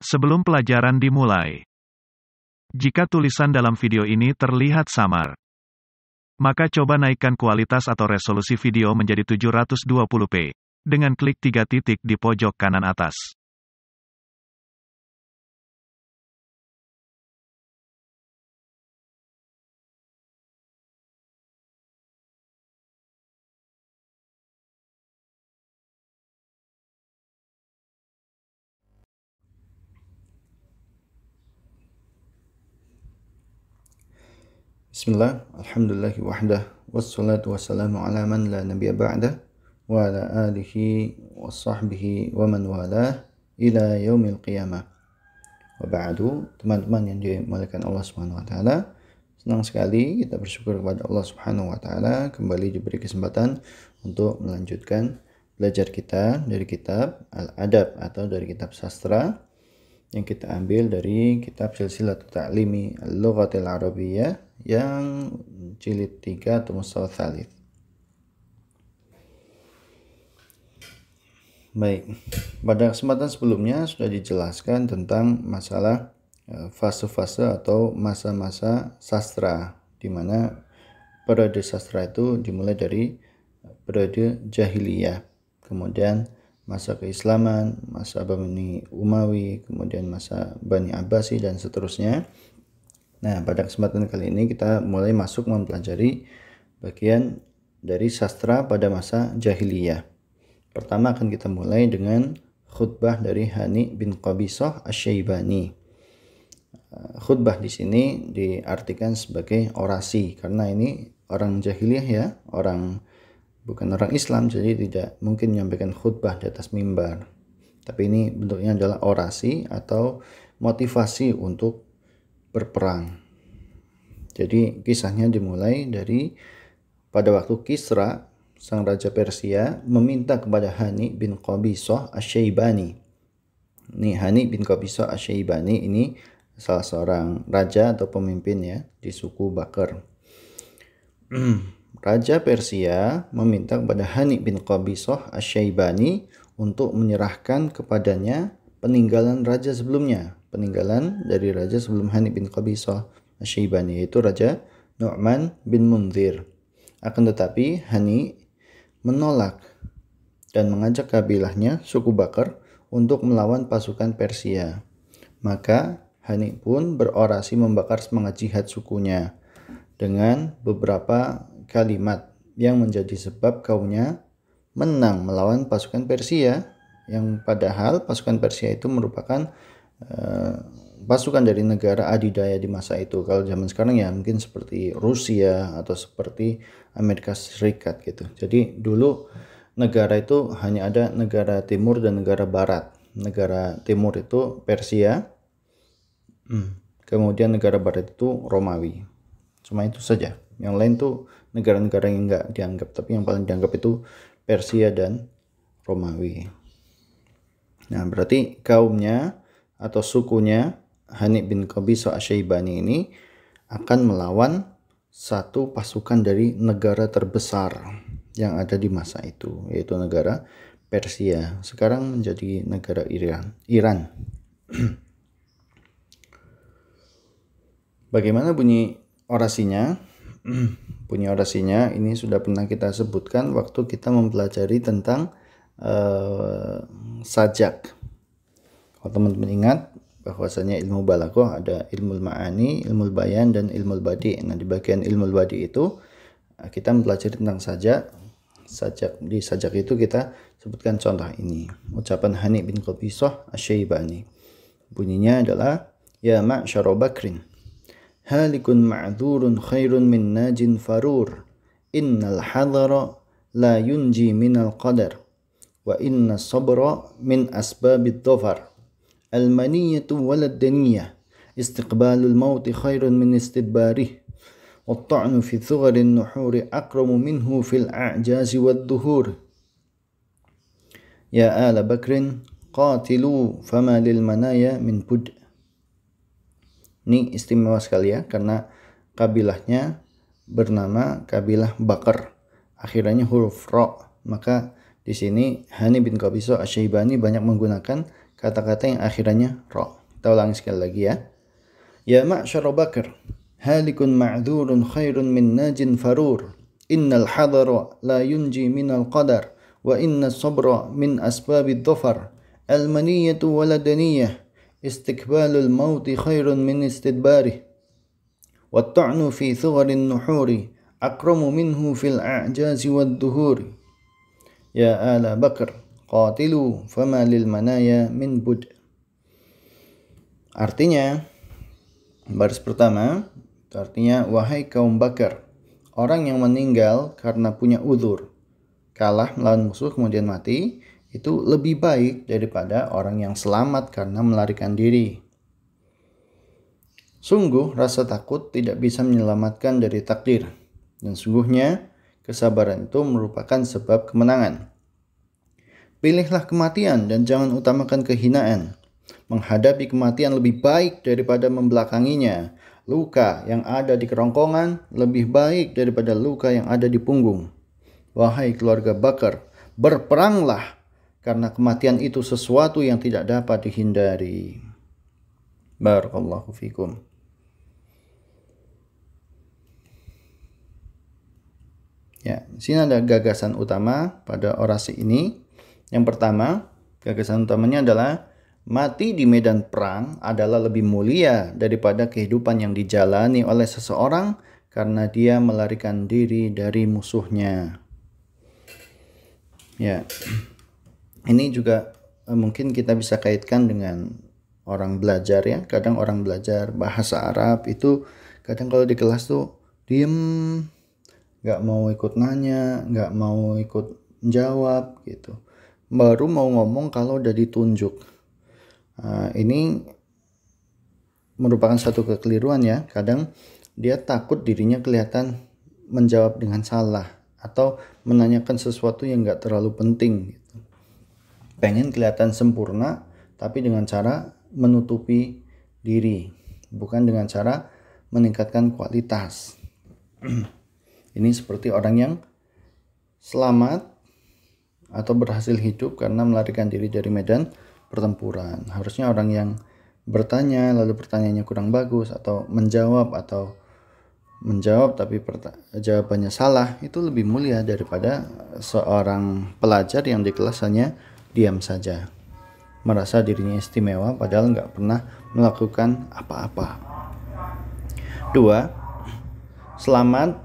Sebelum pelajaran dimulai, jika tulisan dalam video ini terlihat samar, maka coba naikkan kualitas atau resolusi video menjadi 720p, dengan klik 3 titik di pojok kanan atas. Bismillah, alhamdulillahi wahdah, wassalatu wassalamu ala man la nabiyya ba'dah, wa ala alihi wa sahbihi wa man walah ila yaumil qiyamah. Wa ba'du, teman-teman yang dimuliakan Allah Subhanahu wa taala, senang sekali kita bersyukur kepada Allah Subhanahu wa taala kembali diberi kesempatan untuk melanjutkan belajar kita dari kitab Al-Adab atau dari kitab sastra yang kita ambil dari kitab Silsilatul Ta'limi Al-Lughatil Arabiyyah yang jilid 3 atau Mustawa Tsalits. Baik, pada kesempatan sebelumnya sudah dijelaskan tentang masalah fase-fase atau masa-masa sastra, di mana periode sastra itu dimulai dari periode jahiliyah, kemudian masa keislaman, masa Bani Umawi, kemudian masa Bani Abbasi, dan seterusnya. Nah, pada kesempatan kali ini kita mulai masuk mempelajari bagian dari sastra pada masa jahiliyah. Pertama akan kita mulai dengan khutbah dari Hani bin Qabisah Asy-Syaibani. Khutbah di sini diartikan sebagai orasi, karena ini orang jahiliyah ya, bukan orang Islam, jadi tidak mungkin menyampaikan khutbah di atas mimbar. Tapi ini bentuknya adalah orasi atau motivasi untuk berperang. Jadi kisahnya dimulai dari pada waktu Kisra, sang raja Persia, meminta kepada Hani bin Qabisah Asy-Syaibani. Ini Hani bin Qabisah Asy-Syaibani ini salah seorang raja atau pemimpin ya di suku Bakr. Raja Persia meminta kepada Hani bin Qabisah Asy-Syaibani untuk menyerahkan kepadanya peninggalan raja sebelumnya, peninggalan dari raja sebelum Hani bin Qabisah Asy-Syaibani, yaitu Raja Nu'man bin Munzir. Akan tetapi Hani menolak dan mengajak kabilahnya, suku Bakr, untuk melawan pasukan Persia. Maka Hani pun berorasi membakar semangat jihad sukunya dengan beberapa kalimat yang menjadi sebab kaumnya menang melawan pasukan Persia, yang padahal pasukan Persia itu merupakan pasukan dari negara adidaya di masa itu. Kalau zaman sekarang ya mungkin seperti Rusia atau seperti Amerika Serikat gitu. Jadi dulu negara itu hanya ada negara timur dan negara barat. Negara timur itu Persia, kemudian negara barat itu Romawi. Cuma itu saja. Yang lain tuh negara-negara yang enggak dianggap, tapi yang paling dianggap itu Persia dan Romawi. Nah, berarti kaumnya atau sukunya Hani bin Qabisah Asy-Syaibani ini akan melawan satu pasukan dari negara terbesar yang ada di masa itu, yaitu negara Persia. Sekarang menjadi negara Iran. Bagaimana bunyi orasinya? Bunyi orasinya ini sudah pernah kita sebutkan waktu kita mempelajari tentang sajak. Kalau teman-teman ingat bahwasanya ilmu balaghah ada ilmu ma'ani, ilmu bayan, dan ilmu badi. Nah, di bagian ilmu badi itu kita mempelajari tentang sajak. Di sajak itu kita sebutkan contoh ini, ucapan Hani bin Qabisah Asy-Syaibani. Bunyinya adalah, ya ma'syara Bakrin, halikun ma'dzurun khairun min najin farur, innal hadara la yunji minal qadar, wa inna sabra min asbabid dhafar, al-maniyatu walad daniyah, istiqbalul mauti khairun min istidbarih, wat-ta'nu fi thugarin nuhuri akramu minhu fil a'jazi wad-duhur. Ya ala Bakrin qatilu fama lil manaya min bud. Ini istimewa sekali ya, karena kabilahnya bernama kabilah Bakr, akhirannya huruf ra. Maka di sini Hani bin Qabisah Asy-Syaibani banyak menggunakan kata-kata yang akhirannya ra. Kita ulangi sekali lagi ya. Ya ma'syar Bakar, halikun ma'dzurun khairun min najin farur. Innal hadara la yunji minal qadar, wa inna sabra min asbabid dhafar. Al-maniyatu waladaniyah, istiqbalul mauti khairun min istidbarih. Wat-ta'nu fi thugarin nuhuri, akramu minhu fil a'jazi wad-duhuri. Ya ala Bakar, qatilu fama lil manaya min bud. Artinya, baris pertama, itu artinya wahai kaum Bakar, orang yang meninggal karena punya uzur, kalah melawan musuh kemudian mati, itu lebih baik daripada orang yang selamat karena melarikan diri. Sungguh rasa takut tidak bisa menyelamatkan dari takdir, dan sungguhnya kesabaran itu merupakan sebab kemenangan. Pilihlah kematian dan jangan utamakan kehinaan. Menghadapi kematian lebih baik daripada membelakanginya. Luka yang ada di kerongkongan lebih baik daripada luka yang ada di punggung. Wahai keluarga Bakar, berperanglah, karena kematian itu sesuatu yang tidak dapat dihindari. Barakallahu fikum. Ya, di sini ada gagasan utama pada orasi ini. Yang pertama, gagasan utamanya adalah mati di medan perang adalah lebih mulia daripada kehidupan yang dijalani oleh seseorang karena dia melarikan diri dari musuhnya. Ya, ini juga mungkin kita bisa kaitkan dengan orang belajar ya. Kadang orang belajar bahasa Arab itu kadang kalau di kelas tuh diem, nggak mau ikut nanya, nggak mau ikut jawab gitu. Baru mau ngomong kalau udah ditunjuk. Ini merupakan satu kekeliruan ya. Kadang dia takut dirinya kelihatan menjawab dengan salah atau menanyakan sesuatu yang nggak terlalu penting gitu. Pengen kelihatan sempurna tapi dengan cara menutupi diri, bukan dengan cara meningkatkan kualitas. Ini seperti orang yang selamat atau berhasil hidup karena melarikan diri dari medan pertempuran. Harusnya orang yang bertanya lalu pertanyaannya kurang bagus atau menjawab tapi jawabannya salah, itu lebih mulia daripada seorang pelajar yang di kelas hanya diam saja, merasa dirinya istimewa padahal nggak pernah melakukan apa-apa. 2. Semangat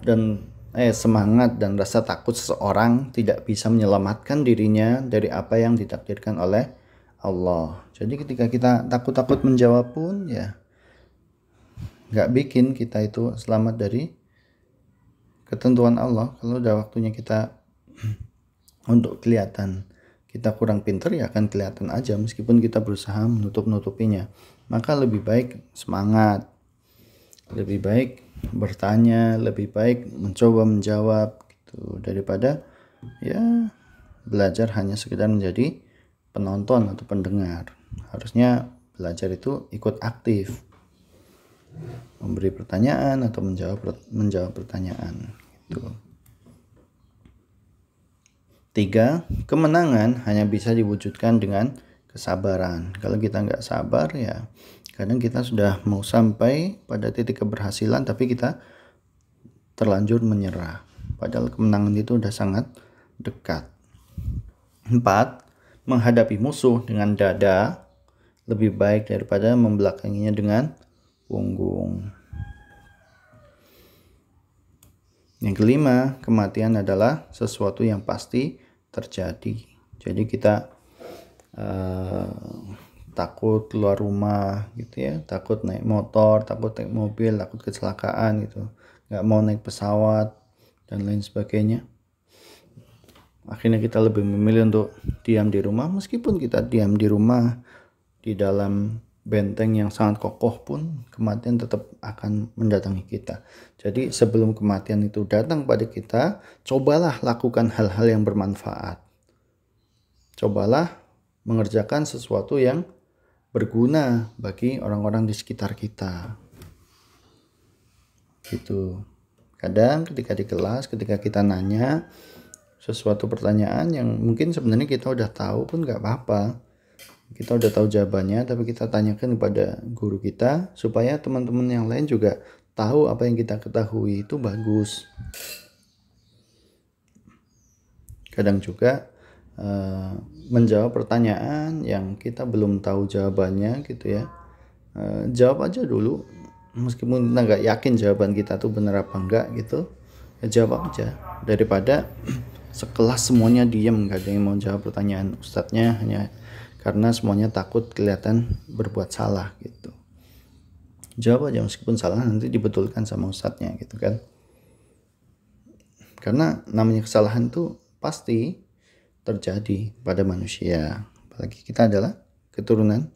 dan rasa takut seseorang tidak bisa menyelamatkan dirinya dari apa yang ditakdirkan oleh Allah. Jadi ketika kita takut-takut menjawab pun ya nggak bikin kita itu selamat dari ketentuan Allah. Kalau udah waktunya kita untuk kelihatan kita kurang pintar, ya akan kelihatan aja meskipun kita berusaha menutup-nutupinya. Maka lebih baik semangat, lebih baik bertanya, lebih baik mencoba menjawab gitu, daripada ya belajar hanya sekedar menjadi penonton atau pendengar. Harusnya belajar itu ikut aktif, memberi pertanyaan atau menjawab pertanyaan gitu. 3. Kemenangan hanya bisa diwujudkan dengan kesabaran. Kalau kita nggak sabar ya kadang kita sudah mau sampai pada titik keberhasilan tapi kita terlanjur menyerah. Padahal kemenangan itu udah sangat dekat. 4. Menghadapi musuh dengan dada lebih baik daripada membelakanginya dengan punggung. Yang kelima, kematian adalah sesuatu yang pasti terjadi. Jadi kita takut keluar rumah gitu ya, takut naik motor, takut naik mobil, takut kecelakaan gitu, nggak mau naik pesawat dan lain sebagainya. Akhirnya kita lebih memilih untuk diam di rumah. Meskipun kita diam di rumah di dalam benteng yang sangat kokoh pun, kematian tetap akan mendatangi kita. Jadi sebelum kematian itu datang pada kita, cobalah lakukan hal-hal yang bermanfaat. Cobalah mengerjakan sesuatu yang berguna bagi orang-orang di sekitar kita. Gitu. Kadang ketika di kelas, ketika kita nanya sesuatu pertanyaan yang mungkin sebenarnya kita udah tahu pun gak apa-apa. kita udah tahu jawabannya, tapi kita tanyakan kepada guru kita supaya teman-teman yang lain juga tahu apa yang kita ketahui itu bagus. Kadang juga menjawab pertanyaan yang kita belum tahu jawabannya gitu ya, jawab aja dulu, meskipun kita nggak yakin jawaban kita tuh benar apa enggak gitu, ya jawab aja, daripada sekelas semuanya diam, nggak ada yang mau jawab pertanyaan ustadznya hanya karena semuanya takut kelihatan berbuat salah gitu. Jawab aja meskipun salah, nanti dibetulkan sama ustadznya gitu kan. Karena namanya kesalahan tuh pasti terjadi pada manusia. Apalagi kita adalah keturunan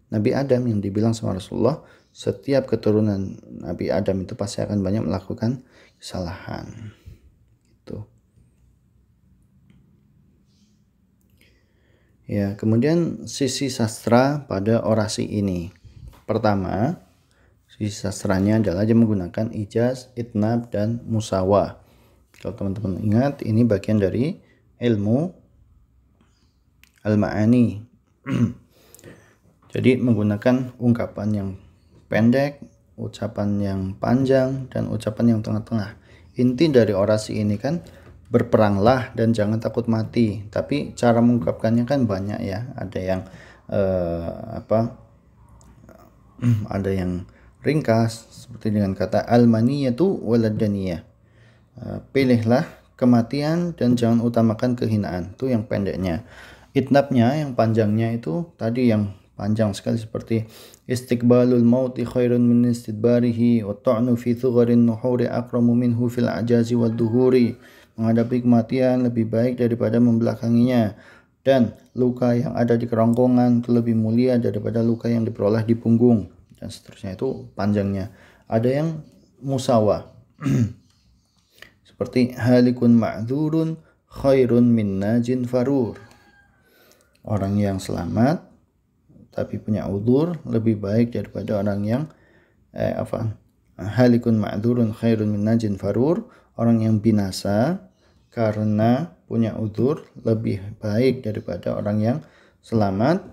Nabi Adam yang dibilang sama Rasulullah, setiap keturunan Nabi Adam itu pasti akan banyak melakukan kesalahan. Gitu. Ya, kemudian sisi sastra pada orasi ini. Pertama, sisi sastranya adalah dia menggunakan ijaz, itnab, dan musawah. Kalau teman-teman ingat, ini bagian dari ilmu al-ma'ani. Jadi menggunakan ungkapan yang pendek, ucapan yang panjang, dan ucapan yang tengah-tengah. Inti dari orasi ini kan berperanglah dan jangan takut mati. Tapi cara mengungkapkannya kan banyak ya. Ada yang ada yang ringkas seperti dengan kata al-maniyatu waladaniyah. Pilihlah kematian dan jangan utamakan kehinaan. Itu yang pendeknya. Itnabnya yang panjangnya itu tadi yang panjang sekali seperti istiqbalul mauti khairun min istidbarihi wa ta'nu fi thugharin nuhuri akramu minhu fil ajazi wad duhuri. Menghadapi kematian lebih baik daripada membelakanginya, dan luka yang ada di kerongkongan itu lebih mulia daripada luka yang diperoleh di punggung, dan seterusnya. Itu panjangnya. Ada yang musawah seperti halikun ma'dzurun khairun min najin farur. Orang yang selamat tapi punya udzur lebih baik daripada orang yang halikun ma'dzurun khairun min najin farur. Orang yang binasa karena punya udzur lebih baik daripada orang yang selamat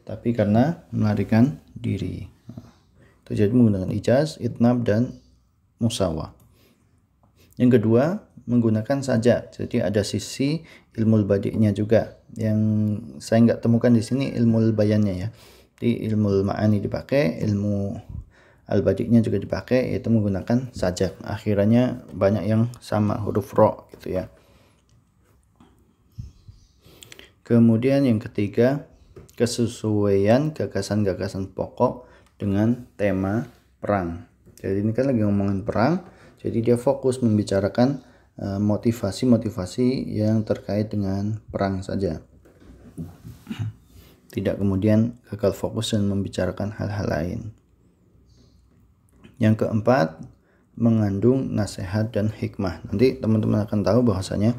tapi karena melarikan diri. Itu jadi menggunakan ijaz, itnab, dan musawah. Yang kedua, menggunakan sajak. Jadi ada sisi ilmu badi'nya juga yang saya nggak temukan di sini, ilmu bayannya ya. Di ilmu ma'ani dipakai, ilmu al-badi'nya juga dipakai, yaitu menggunakan sajak. Akhirannya banyak yang sama huruf ro gitu ya. Kemudian yang ketiga, kesesuaian gagasan-gagasan pokok dengan tema perang. Jadi ini kan lagi ngomongin perang, jadi dia fokus membicarakan motivasi-motivasi yang terkait dengan perang saja. Tidak kemudian gagal fokus dan membicarakan hal-hal lain. Yang keempat, mengandung nasihat dan hikmah. Nanti teman-teman akan tahu bahwasanya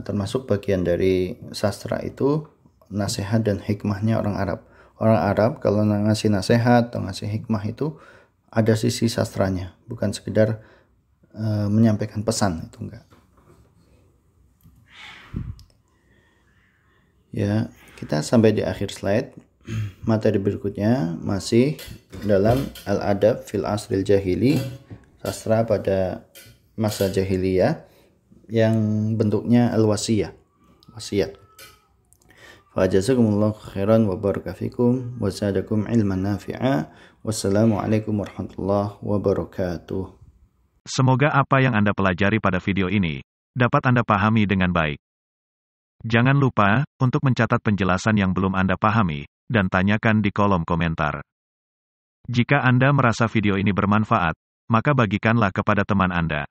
termasuk bagian dari sastra itu nasihat dan hikmahnya orang Arab. Orang Arab kalau ngasih nasihat atau ngasih hikmah itu ada sisi sastranya, bukan sekedar menyampaikan pesan, itu enggak. Ya, kita sampai di akhir slide. Materi berikutnya masih dalam al-adab fil asril jahili, sastra pada masa jahiliyah yang bentuknya al-wasiyah, wasiat. Fa jazakumullahu khairan wa barakafikum wa zadakum ilman nafi'a. Wassalamualaikum warahmatullahi wabarakatuh. Semoga apa yang Anda pelajari pada video ini dapat Anda pahami dengan baik. Jangan lupa untuk mencatat penjelasan yang belum Anda pahami dan tanyakan di kolom komentar. Jika Anda merasa video ini bermanfaat, maka bagikanlah kepada teman Anda.